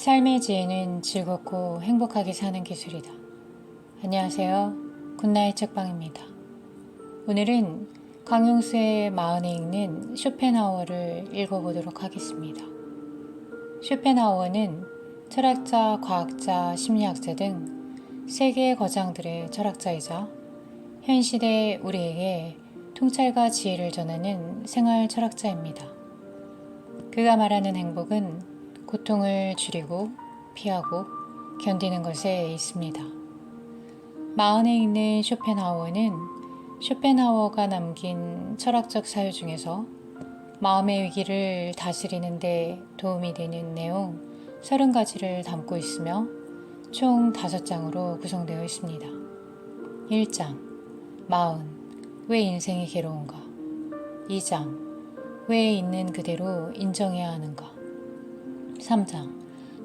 삶의 지혜는 즐겁고 행복하게 사는 기술이다. 안녕하세요. 굿나잇 책방입니다. 오늘은 강용수의 마흔에 읽는 쇼펜하우어를 읽어보도록 하겠습니다. 쇼펜하우어는 철학자, 과학자, 심리학자 등 세계의 거장들의 철학자이자 현 시대 우리에게 통찰과 지혜를 전하는 생활 철학자입니다. 그가 말하는 행복은 고통을 줄이고 피하고 견디는 것에 있습니다. 마흔에 읽는 쇼펜하우어는 쇼펜하우어가 남긴 철학적 사유 중에서 마음의 위기를 다스리는 데 도움이 되는 내용 30가지를 담고 있으며 총 5장으로 구성되어 있습니다. 1장 마흔 왜 인생이 괴로운가? 2장 왜 있는 그대로 인정해야 하는가? 3장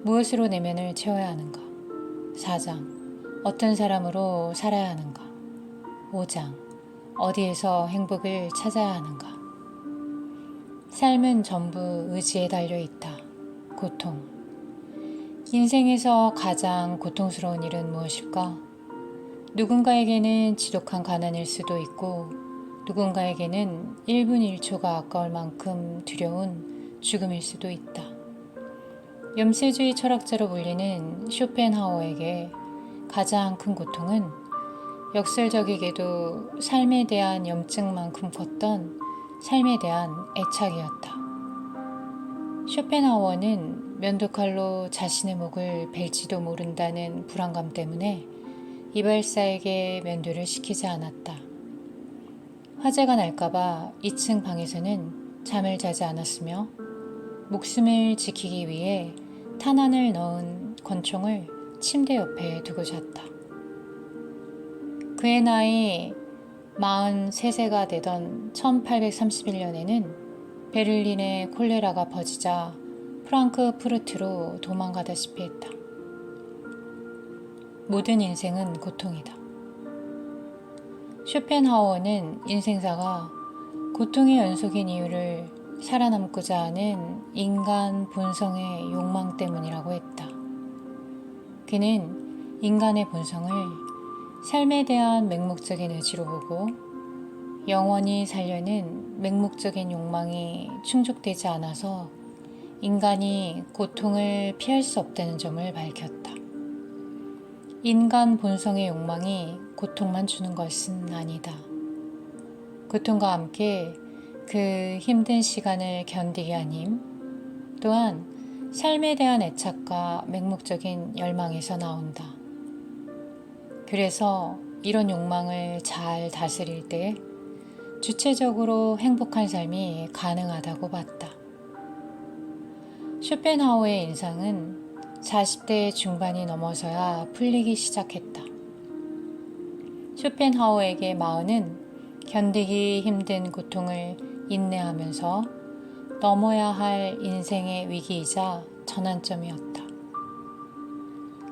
무엇으로 내면을 채워야 하는가? 4장 어떤 사람으로 살아야 하는가? 5장 어디에서 행복을 찾아야 하는가? 삶은 전부 의지에 달려있다. 고통 인생에서 가장 고통스러운 일은 무엇일까? 누군가에게는 지독한 가난일 수도 있고 누군가에게는 1분 1초가 아까울 만큼 두려운 죽음일 수도 있다. 염세주의 철학자로 불리는 쇼펜하우어에게 가장 큰 고통은 역설적이게도 삶에 대한 염증만큼 컸던 삶에 대한 애착이었다. 쇼펜하우어는 면도칼로 자신의 목을 벨지도 모른다는 불안감 때문에 이발사에게 면도를 시키지 않았다. 화재가 날까봐 2층 방에서는 잠을 자지 않았으며 목숨을 지키기 위해 탄환을 넣은 권총을 침대 옆에 두고 잤다. 그의 나이 43세가 되던 1831년에는 베를린에 콜레라가 퍼지자 프랑크푸르트로 도망가다시피 했다. 모든 인생은 고통이다. 쇼펜하우어는 인생사가 고통의 연속인 이유를 살아남고자 하는 인간 본성의 욕망 때문이라고 했다. 그는 인간의 본성을 삶에 대한 맹목적인 의지로 보고 영원히 살려는 맹목적인 욕망이 충족되지 않아서 인간이 고통을 피할 수 없다는 점을 밝혔다. 인간 본성의 욕망이 고통만 주는 것은 아니다. 고통과 함께 그 힘든 시간을 견디게 한 힘, 또한 삶에 대한 애착과 맹목적인 열망에서 나온다. 그래서 이런 욕망을 잘 다스릴 때 주체적으로 행복한 삶이 가능하다고 봤다. 쇼펜하우어의 인상은 40대 중반이 넘어서야 풀리기 시작했다. 쇼펜하우어에게 마흔은 견디기 힘든 고통을 인내하면서 넘어야 할 인생의 위기이자 전환점이었다.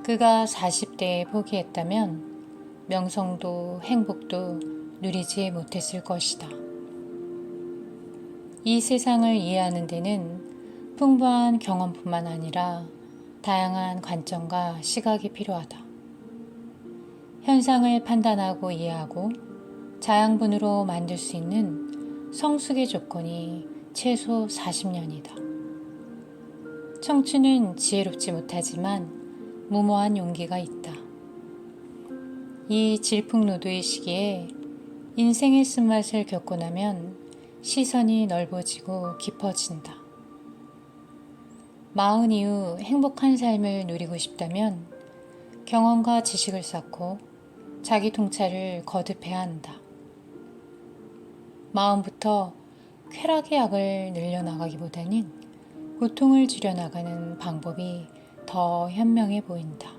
그가 40대에 포기했다면 명성도 행복도 누리지 못했을 것이다. 이 세상을 이해하는 데는 풍부한 경험뿐만 아니라 다양한 관점과 시각이 필요하다. 현상을 판단하고 이해하고 자양분으로 만들 수 있는 성숙의 조건이 최소 40년이다. 청춘은 지혜롭지 못하지만 무모한 용기가 있다. 이 질풍노도의 시기에 인생의 쓴맛을 겪고 나면 시선이 넓어지고 깊어진다. 마흔 이후 행복한 삶을 누리고 싶다면 경험과 지식을 쌓고 자기 통찰을 거듭해야 한다. 마음부터 쾌락의 약을 늘려나가기보다는 고통을 줄여나가는 방법이 더 현명해 보인다.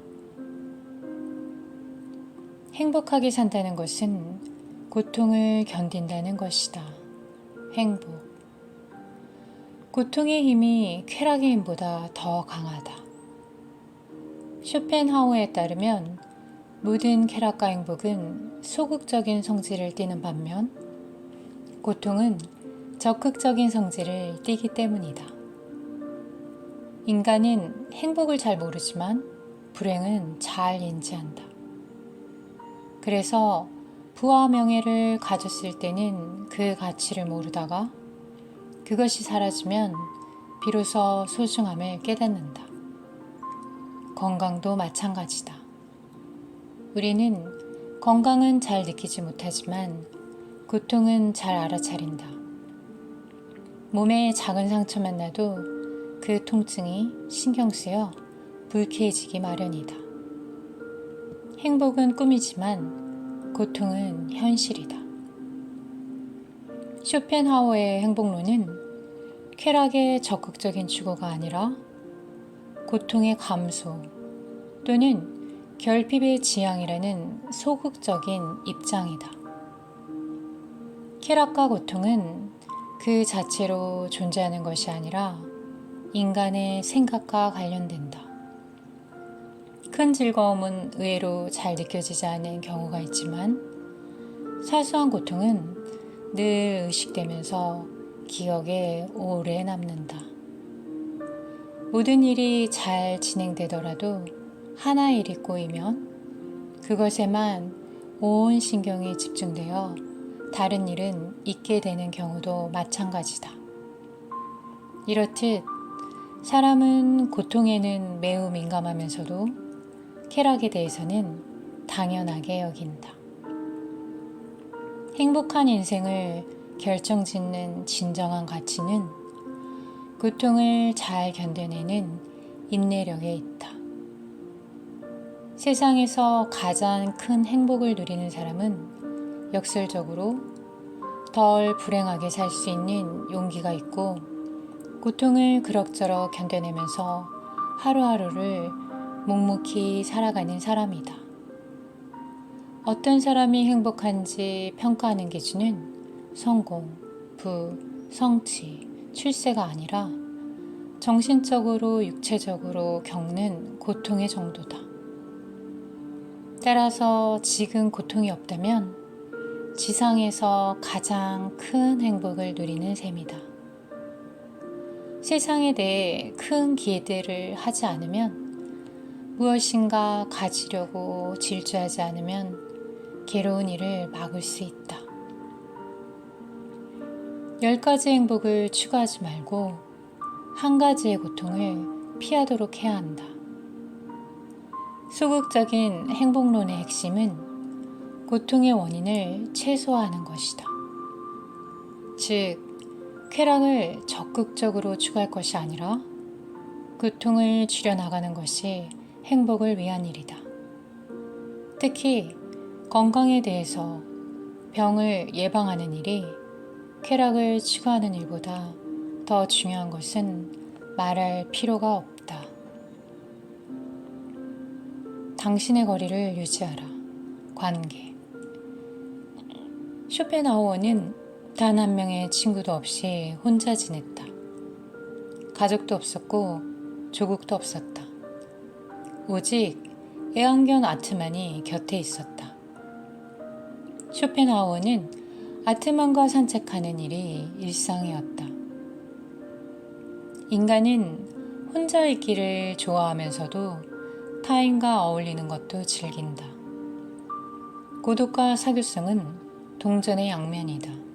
행복하게 산다는 것은 고통을 견딘다는 것이다. 행복. 고통의 힘이 쾌락의 힘보다 더 강하다. 쇼펜하우어에 따르면 모든 쾌락과 행복은 소극적인 성질을 띠는 반면 고통은 적극적인 성질을 띠기 때문이다. 인간은 행복을 잘 모르지만 불행은 잘 인지한다. 그래서 부와 명예를 가졌을 때는 그 가치를 모르다가 그것이 사라지면 비로소 소중함을 깨닫는다. 건강도 마찬가지다. 우리는 건강은 잘 느끼지 못하지만 고통은 잘 알아차린다. 몸에 작은 상처만 나도 그 통증이 신경 쓰여 불쾌해지기 마련이다. 행복은 꿈이지만 고통은 현실이다. 쇼펜하우어의 행복론은 쾌락의 적극적인 추구가 아니라 고통의 감소 또는 결핍의 지향이라는 소극적인 입장이다. 쾌락과 고통은 그 자체로 존재하는 것이 아니라 인간의 생각과 관련된다. 큰 즐거움은 의외로 잘 느껴지지 않는 경우가 있지만 사소한 고통은 늘 의식되면서 기억에 오래 남는다. 모든 일이 잘 진행되더라도 하나의 일이 꼬이면 그것에만 온 신경이 집중되어 다른 일은 잊게 되는 경우도 마찬가지다. 이렇듯 사람은 고통에는 매우 민감하면서도 쾌락에 대해서는 당연하게 여긴다. 행복한 인생을 결정짓는 진정한 가치는 고통을 잘 견뎌내는 인내력에 있다. 세상에서 가장 큰 행복을 누리는 사람은 역설적으로 덜 불행하게 살 수 있는 용기가 있고 고통을 그럭저럭 견뎌내면서 하루하루를 묵묵히 살아가는 사람이다. 어떤 사람이 행복한지 평가하는 기준은 성공, 부, 성취, 출세가 아니라 정신적으로 육체적으로 겪는 고통의 정도다. 따라서 지금 고통이 없다면 지상에서 가장 큰 행복을 누리는 셈이다. 세상에 대해 큰 기대를 하지 않으면 무엇인가 가지려고 질주하지 않으면 괴로운 일을 막을 수 있다. 10가지 행복을 추구하지 말고 한 가지의 고통을 피하도록 해야 한다. 소극적인 행복론의 핵심은 고통의 원인을 최소화하는 것이다. 즉, 쾌락을 적극적으로 추구할 것이 아니라 고통을 줄여나가는 것이 행복을 위한 일이다. 특히 건강에 대해서 병을 예방하는 일이 쾌락을 추구하는 일보다 더 중요한 것은 말할 필요가 없다. 당신의 거리를 유지하라. 관계. 쇼펜하우어는 단 한 명의 친구도 없이 혼자 지냈다. 가족도 없었고 조국도 없었다. 오직 애완견 아트만이 곁에 있었다. 쇼펜하우어는 아트만과 산책하는 일이 일상이었다. 인간은 혼자 있기를 좋아하면서도 타인과 어울리는 것도 즐긴다. 고독과 사교성은 동전의 양면이다.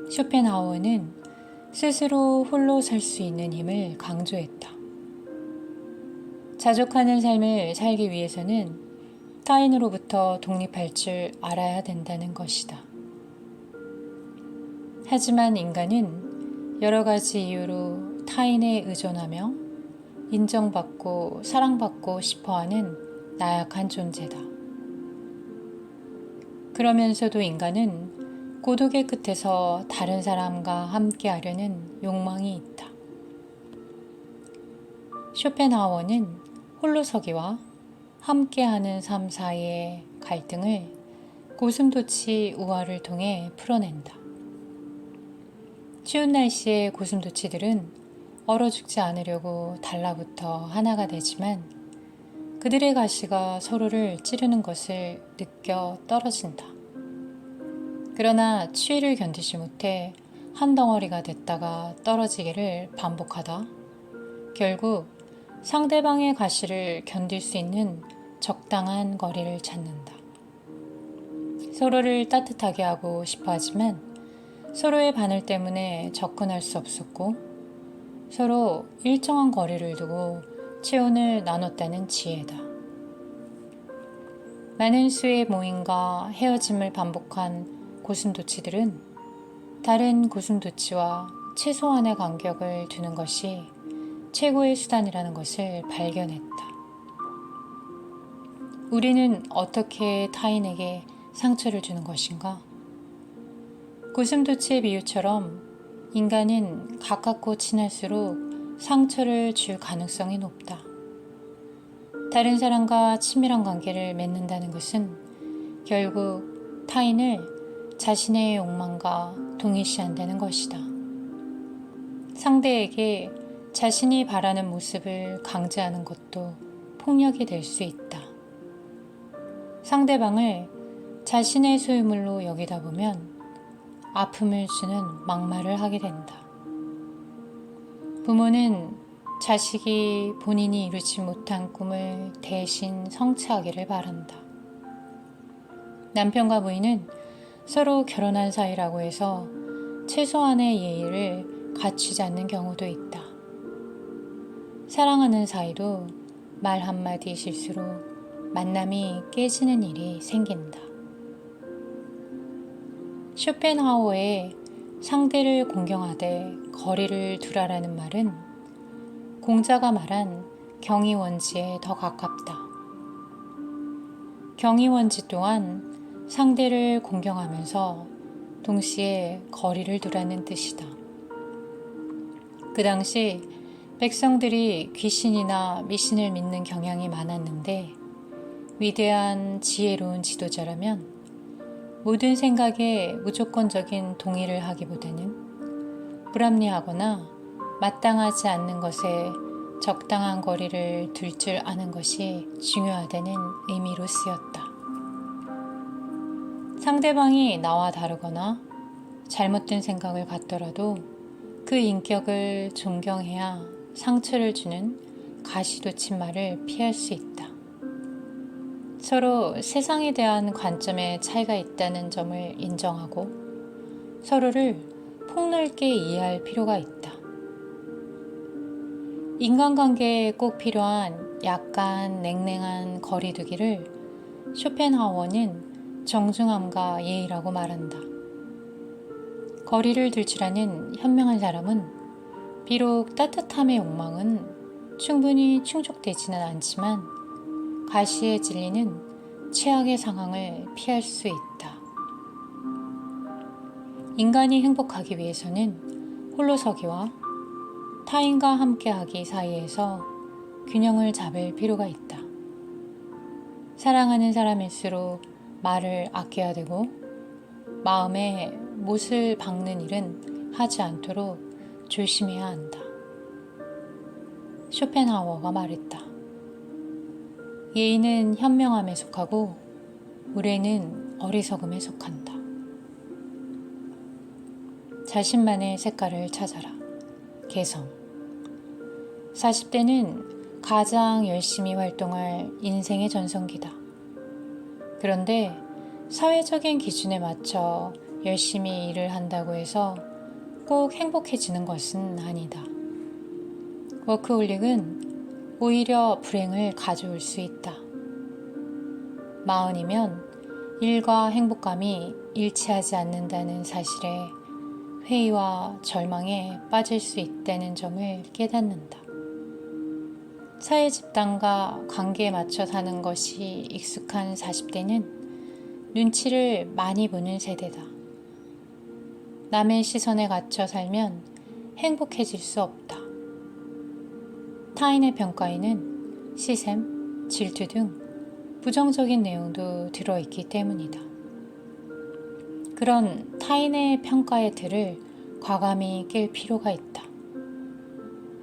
쇼펜하우어는 스스로 홀로 살 수 있는 힘을 강조했다. 자족하는 삶을 살기 위해서는 타인으로부터 독립할 줄 알아야 된다는 것이다. 하지만 인간은 여러 가지 이유로 타인에 의존하며 인정받고 사랑받고 싶어하는 나약한 존재다. 그러면서도 인간은 고독의 끝에서 다른 사람과 함께하려는 욕망이 있다. 쇼펜하우어는 홀로서기와 함께하는 삶 사이의 갈등을 고슴도치 우화를 통해 풀어낸다. 추운 날씨의 고슴도치들은 얼어 죽지 않으려고 달라붙어 하나가 되지만 그들의 가시가 서로를 찌르는 것을 느껴 떨어진다. 그러나 추위를 견디지 못해 한 덩어리가 됐다가 떨어지기를 반복하다 결국 상대방의 가시를 견딜 수 있는 적당한 거리를 찾는다. 서로를 따뜻하게 하고 싶어 하지만 서로의 바늘 때문에 접근할 수 없었고 서로 일정한 거리를 두고 체온을 나눴다는 지혜다. 많은 수의 모임과 헤어짐을 반복한 고슴도치들은 다른 고슴도치와 최소한의 간격을 두는 것이 최고의 수단이라는 것을 발견했다. 우리는 어떻게 타인에게 상처를 주는 것인가? 고슴도치의 비유처럼 인간은 가깝고 친할수록 상처를 줄 가능성이 높다. 다른 사람과 친밀한 관계를 맺는다는 것은 결국 타인을 자신의 욕망과 동일시한다는 것이다. 상대에게 자신이 바라는 모습을 강제하는 것도 폭력이 될 수 있다. 상대방을 자신의 소유물로 여기다 보면 아픔을 주는 막말을 하게 된다. 부모는 자식이 본인이 이루지 못한 꿈을 대신 성취하기를 바란다. 남편과 부인은 서로 결혼한 사이라고 해서 최소한의 예의를 갖추지 않는 경우도 있다. 사랑하는 사이도 말 한마디 실수로 만남이 깨지는 일이 생긴다. 쇼펜하우어의 상대를 공경하되 거리를 두라라는 말은 공자가 말한 경이원지에 더 가깝다. 경이원지 또한 상대를 공경하면서 동시에 거리를 두라는 뜻이다. 그 당시 백성들이 귀신이나 미신을 믿는 경향이 많았는데 위대한 지혜로운 지도자라면 모든 생각에 무조건적인 동의를 하기보다는 불합리하거나 마땅하지 않는 것에 적당한 거리를 둘 줄 아는 것이 중요하다는 의미로 쓰였다. 상대방이 나와 다르거나 잘못된 생각을 갖더라도 그 인격을 존경해야 상처를 주는 가시돋친 말을 피할 수 있다. 서로 세상에 대한 관점의 차이가 있다는 점을 인정하고 서로를 폭넓게 이해할 필요가 있다. 인간관계에 꼭 필요한 약간 냉랭한 거리두기를 쇼펜하우어는 정중함과 예의라고 말한다. 거리를 둘 줄 아는 현명한 사람은 비록 따뜻함의 욕망은 충분히 충족되지는 않지만 가시에 찔리는 최악의 상황을 피할 수 있다. 인간이 행복하기 위해서는 홀로서기와 타인과 함께하기 사이에서 균형을 잡을 필요가 있다. 사랑하는 사람일수록 말을 아껴야 되고 마음에 못을 박는 일은 하지 않도록 조심해야 한다. 쇼펜하우어가 말했다. 예의는 현명함에 속하고 무례는 어리석음에 속한다. 자신만의 색깔을 찾아라. 개성. 40대는 가장 열심히 활동할 인생의 전성기다. 그런데 사회적인 기준에 맞춰 열심히 일을 한다고 해서 꼭 행복해지는 것은 아니다. 워크홀릭은 오히려 불행을 가져올 수 있다. 40이면 일과 행복감이 일치하지 않는다는 사실에 회의와 절망에 빠질 수 있다는 점을 깨닫는다. 사회 집단과 관계에 맞춰 사는 것이 익숙한 40대는 눈치를 많이 보는 세대다. 남의 시선에 갇혀 살면 행복해질 수 없다. 타인의 평가에는 시샘, 질투 등 부정적인 내용도 들어있기 때문이다. 그런 타인의 평가의 틀을 과감히 깰 필요가 있다.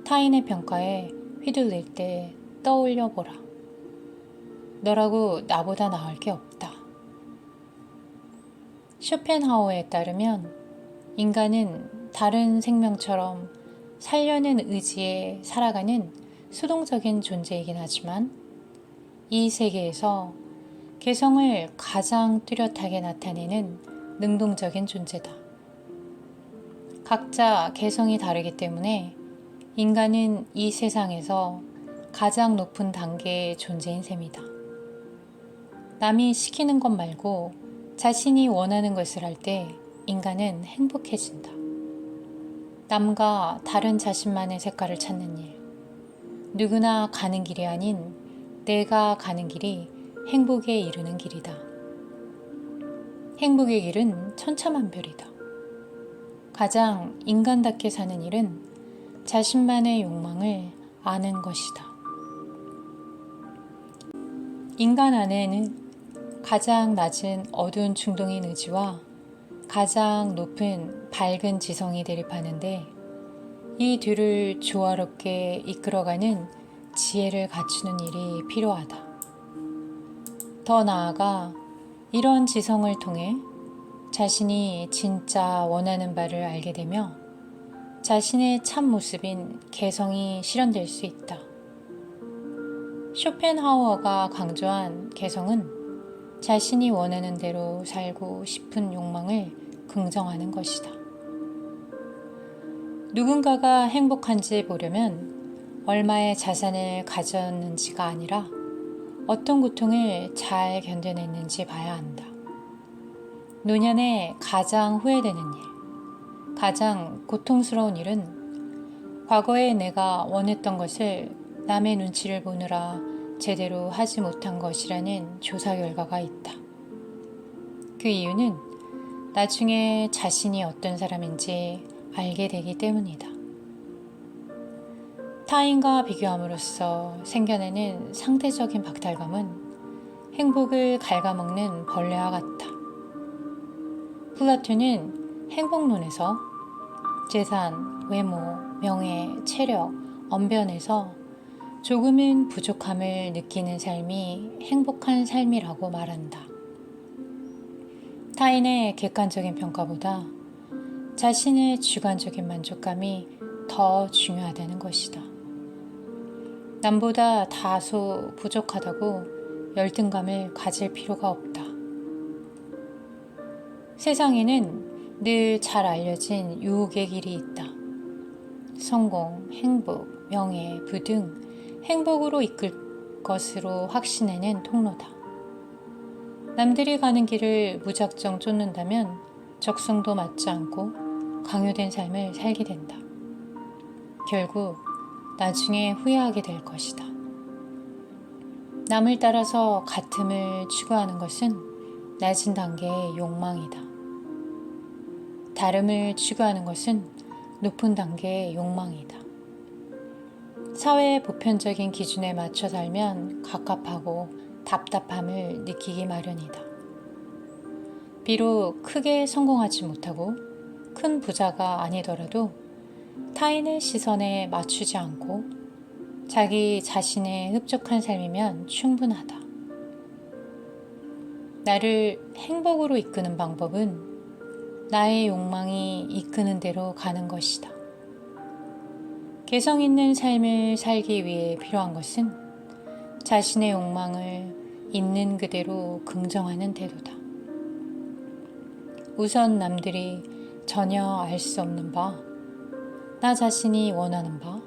타인의 평가에 휘둘릴 때 떠올려 보라. 너라고 나보다 나을 게 없다. 쇼펜하우어에 따르면 인간은 다른 생명처럼 살려는 의지에 살아가는 수동적인 존재이긴 하지만 이 세계에서 개성을 가장 뚜렷하게 나타내는 능동적인 존재다. 각자 개성이 다르기 때문에 인간은 이 세상에서 가장 높은 단계의 존재인 셈이다. 남이 시키는 것 말고 자신이 원하는 것을 할 때 인간은 행복해진다. 남과 다른 자신만의 색깔을 찾는 일. 누구나 가는 길이 아닌 내가 가는 길이 행복에 이르는 길이다. 행복의 길은 천차만별이다. 가장 인간답게 사는 일은 자신만의 욕망을 아는 것이다. 인간 안에는 가장 낮은 어두운 충동인 의지와 가장 높은 밝은 지성이 대립하는데 이 둘을 조화롭게 이끌어가는 지혜를 갖추는 일이 필요하다. 더 나아가 이런 지성을 통해 자신이 진짜 원하는 바를 알게 되며 자신의 참 모습인 개성이 실현될 수 있다. 쇼펜하우어가 강조한 개성은 자신이 원하는 대로 살고 싶은 욕망을 긍정하는 것이다. 누군가가 행복한지 보려면 얼마의 자산을 가졌는지가 아니라 어떤 고통을 잘 견뎌냈는지 봐야 한다. 노년에 가장 후회되는 일, 가장 고통스러운 일은 과거에 내가 원했던 것을 남의 눈치를 보느라 제대로 하지 못한 것이라는 조사 결과가 있다. 그 이유는 나중에 자신이 어떤 사람인지 알게 되기 때문이다. 타인과 비교함으로써 생겨내는 상대적인 박탈감은 행복을 갉아먹는 벌레와 같다. 플라톤은 행복론에서 재산, 외모, 명예, 체력, 언변에서 조금은 부족함을 느끼는 삶이 행복한 삶이라고 말한다. 타인의 객관적인 평가보다 자신의 주관적인 만족감이 더 중요하다는 것이다. 남보다 다소 부족하다고 열등감을 가질 필요가 없다. 세상에는 늘 잘 알려진 유혹의 길이 있다. 성공, 행복, 명예, 부 등 행복으로 이끌 것으로 확신하는 통로다. 남들이 가는 길을 무작정 쫓는다면 적성도 맞지 않고 강요된 삶을 살게 된다. 결국 나중에 후회하게 될 것이다. 남을 따라서 같음을 추구하는 것은 낮은 단계의 욕망이다. 다름을 추구하는 것은 높은 단계의 욕망이다. 사회의 보편적인 기준에 맞춰 살면 갑갑하고 답답함을 느끼기 마련이다. 비록 크게 성공하지 못하고 큰 부자가 아니더라도 타인의 시선에 맞추지 않고 자기 자신의 흡족한 삶이면 충분하다. 나를 행복으로 이끄는 방법은 나의 욕망이 이끄는 대로 가는 것이다. 개성 있는 삶을 살기 위해 필요한 것은 자신의 욕망을 있는 그대로 긍정하는 태도다. 우선 남들이 전혀 알 수 없는 바, 나 자신이 원하는 바,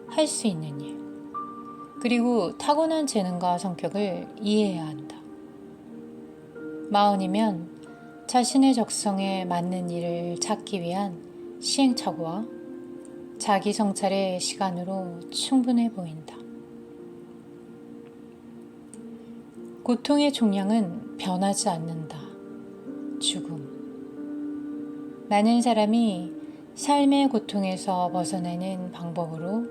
할 수 있는 일, 그리고 타고난 재능과 성격을 이해해야 한다. 마흔이면 자신의 적성에 맞는 일을 찾기 위한 시행착오와 자기 성찰의 시간으로 충분해 보인다. 고통의 종량은 변하지 않는다. 죽음. 많은 사람이 삶의 고통에서 벗어나는 방법으로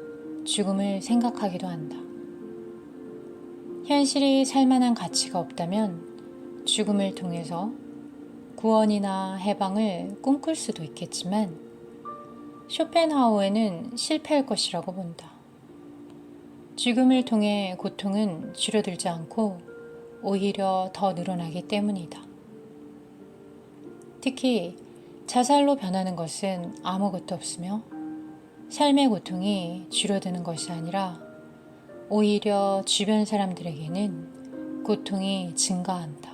죽음을 생각하기도 한다. 현실이 살만한 가치가 없다면 죽음을 통해서 구원이나 해방을 꿈꿀 수도 있겠지만 쇼펜하우어는 실패할 것이라고 본다. 죽음을 통해 고통은 줄어들지 않고 오히려 더 늘어나기 때문이다. 특히 자살로 변하는 것은 아무것도 없으며 삶의 고통이 줄어드는 것이 아니라 오히려 주변 사람들에게는 고통이 증가한다.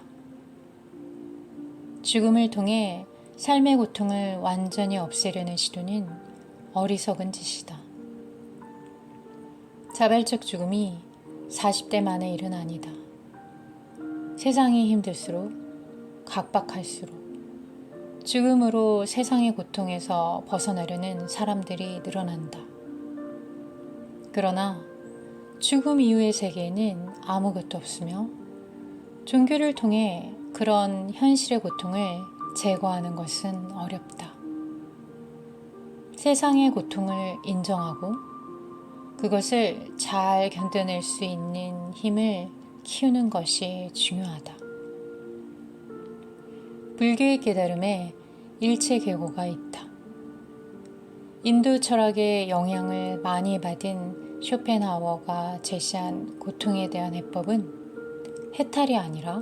죽음을 통해 삶의 고통을 완전히 없애려는 시도는 어리석은 짓이다. 자발적 죽음이 40대 만의 일은 아니다. 세상이 힘들수록, 각박할수록 죽음으로 세상의 고통에서 벗어나려는 사람들이 늘어난다. 그러나 죽음 이후의 세계에는 아무것도 없으며 종교를 통해 그런 현실의 고통을 제거하는 것은 어렵다. 세상의 고통을 인정하고 그것을 잘 견뎌낼 수 있는 힘을 키우는 것이 중요하다. 불교의 깨달음에 일체계고가 있다. 인도 철학의 영향을 많이 받은 쇼펜하워가 제시한 고통에 대한 해법은 해탈이 아니라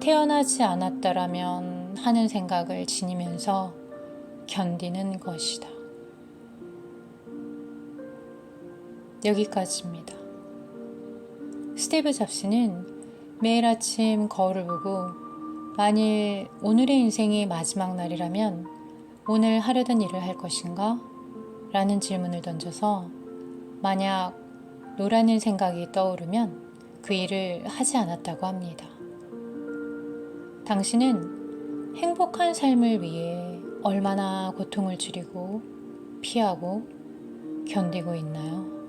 태어나지 않았더라면 하는 생각을 지니면서 견디는 것이다. 여기까지입니다. 스티브 잡스는 매일 아침 거울을 보고 만일 오늘의 인생이 마지막 날이라면 오늘 하려던 일을 할 것인가? 라는 질문을 던져서 만약 노라는 생각이 떠오르면 그 일을 하지 않았다고 합니다. 당신은 행복한 삶을 위해 얼마나 고통을 줄이고 피하고 견디고 있나요?